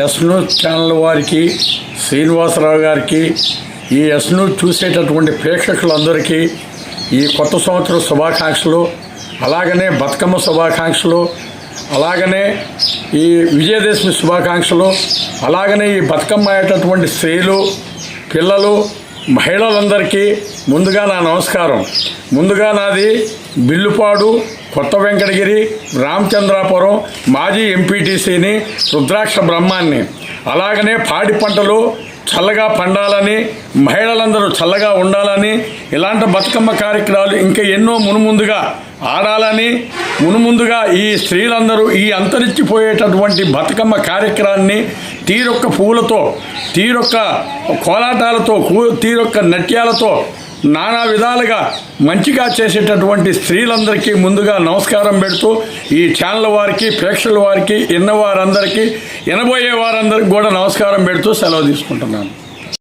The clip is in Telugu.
ఎస్ న్యూస్ ఛానల్ వారికి, శ్రీనివాసరావు గారికి, ఈ ఎస్ న్యూస్ చూసేటటువంటి ప్రేక్షకులందరికీ ఈ కొత్త సంవత్సర శుభాకాంక్షలు, అలాగనే బతుకమ్మ శుభాకాంక్షలు, అలాగనే ఈ విజయదశమి శుభాకాంక్షలు, అలాగనే ఈ బతుకమ్మ అయ్యేటటువంటి స్త్రీలు, పిల్లలు, మహిళలందరికీ ముందుగా నా నమస్కారం. ముందుగా నాది బిల్లుపాడు, కొత్త వెంకటగిరి, రామచంద్రాపురం మాజీ ఎంపీటీసీని, రుద్రాక్ష బ్రహ్మాన్ని. అలాగనే పాడి పంటలు చల్లగా పండాలని, మహిళలందరూ చల్లగా ఉండాలని, ఇలాంటి బతుకమ్మ కార్యక్రమాలు ఇంకా ఎన్నో మునుముందుగా ఆడాలని, మునుముందుగా ఈ స్త్రీలందరూ ఈ అంతరించిపోయేటటువంటి బతుకమ్మ కార్యక్రమాన్ని తీరొక్క పువ్వులతో, తీరొక్క కోలాటాలతో, తీరొక్క నట్యాలతో నానా విధాలుగా మంచిగా చేసేటటువంటి స్త్రీలందరికీ ముందుగా నమస్కారం పెడుతూ, ఈ ఛానల్ వారికి, ప్రేక్షకుల వారికి, విన్నవారందరికీ, వినబోయే వారందరికీ కూడా నమస్కారం పెడుతూ సెలవు తీసుకుంటున్నాను.